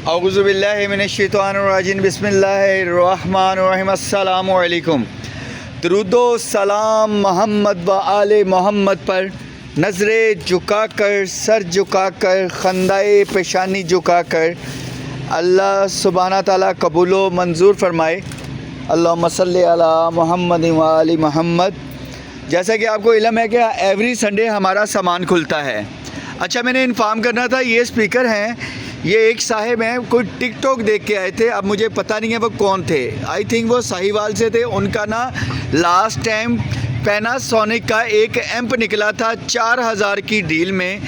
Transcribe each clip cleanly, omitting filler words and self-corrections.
औज़ुबिल्लाहिमिनश्शैतानिर्रजीम बिस्मिल्लाहिर्रहमानिर्रहीम अस्सलामु अलैकुम। दरूदो सलाम मोहम्मद व आले मोहम्मद पर नज़रें झुकाकर, सर झुकाकर, खंदाए पेशानी झुकाकर अल्लाह सुब्हाना ताला कबूलो मंजूर फरमाए। अल्लाहुम्मा सल्ली अला मोहम्मद व आलि मोहम्मद। जैसा कि आपको इल्म है कि एवरी संडे हमारा सामान खुलता है। अच्छा, मैंने इन्फॉर्म करना था, ये स्पीकर हैं, ये एक साहिब हैं, कोई टिकटॉक देख के आए थे, अब मुझे पता नहीं है वो कौन थे। आई थिंक वो साहिवाल से थे। उनका ना लास्ट टाइम पैनासोनिक का एक एम्प निकला था 4000 की डील में,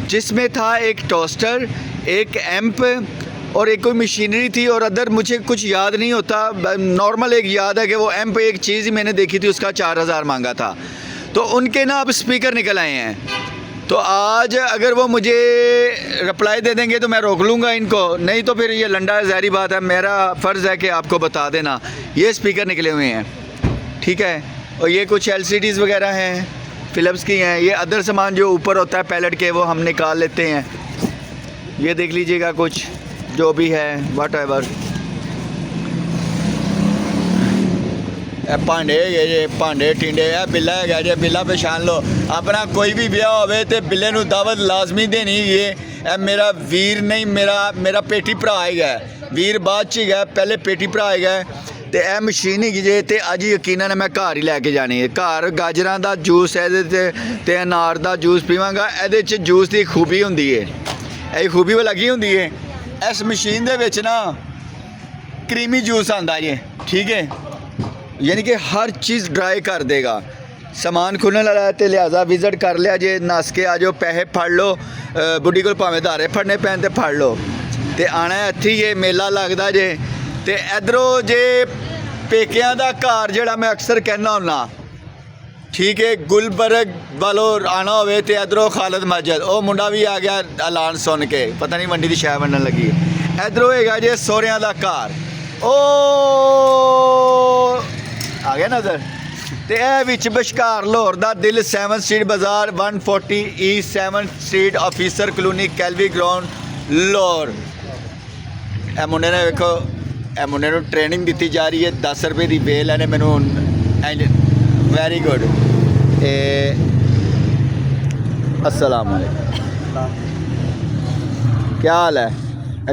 जिसमें था एक टोस्टर, एक एम्प और एक कोई मशीनरी थी और अदर मुझे कुछ याद नहीं होता। नॉर्मल एक याद है कि वो एम्प एक चीज़ ही मैंने देखी थी, उसका 4000 मांगा था। तो उनके ना अब स्पीकर निकल आए हैं। तो आज अगर वो मुझे रिप्लाई दे देंगे तो मैं रोक लूँगा इनको, नहीं तो फिर ये लंडा ज़ाहिरी बात है, मेरा फ़र्ज़ है कि आपको बता देना। ये स्पीकर निकले हुए हैं, ठीक है। और ये कुछ LCDs वगैरह हैं, फ़िलिप्स की हैं। ये अदर सामान जो ऊपर होता है पैलेट के, वो हम निकाल लेते हैं। ये देख लीजिएगा कुछ जो भी है, वट एवर। भांडे है, भांडे टिंडे है, बिल्ला है जे, बिल्ला पछान लो। अपना कोई भी ब्याह होवे ते बिल्ले नूं दावत लाजमी देनी। ये मेरा वीर नहीं, मेरा पेटी भरा है। वीर बाद च है, पहले पेटी भरा है। तो यह मशीन ही जे, तो अज यकीनन मैं घर ही लैके जानी है। घर गाजरां दा जूस ते अनार दा जूस पीवांगा। ये जूस की खूबी होंदी है, यही खूबी वो लगी होंदी है। इस मशीन दे विच ना क्रीमी जूस आंदा जे, ठीक है, यानी कि हर चीज़ ड्राई कर देगा। समान खुलने वाला है तो लिहाजा विजिट कर लिया जे, नस के आ जाओ, पैसे फड़ लो, बुढ़ी को भावें धारे फड़ने पैन तो फड़ लो। तो आना इत्थे ही मेला लगता जे। तो इधरों जे पेकियां दा घर जिहड़ा मैं अक्सर कहना हुन्ना, ठीक है, गुलबर्ग वालों आना होवे तो इधरों खालिद मस्जिद, वो मुंडा भी आ गया ऐलान सुन के, पता नहीं मंडी की शै बनने लगी। इधरों है जे सोहरियां दा घर, ओ आ गया नज़र। तो यह विच बशकार लाहौर दा दिल 7 स्ट्रीट बाज़ार 140 ईस्ट 7 स्ट्रीट ऑफिसर कलोनी कैलवी ग्राउंड लाहौर। ए मुंडे ने वेखो, ए मुंडे नूं ट्रेनिंग दी जा रही है। 10 रुपए की बेल है मैनू। Very good. अस्सलाम वालेकुम, क्या हाल है?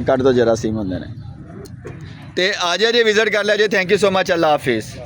कट दो जरासीम होंदे ने। तो आ जाए जे, विजिट कर लिया जे। थैंक यू सो मच, अल्लाह हाफिज़।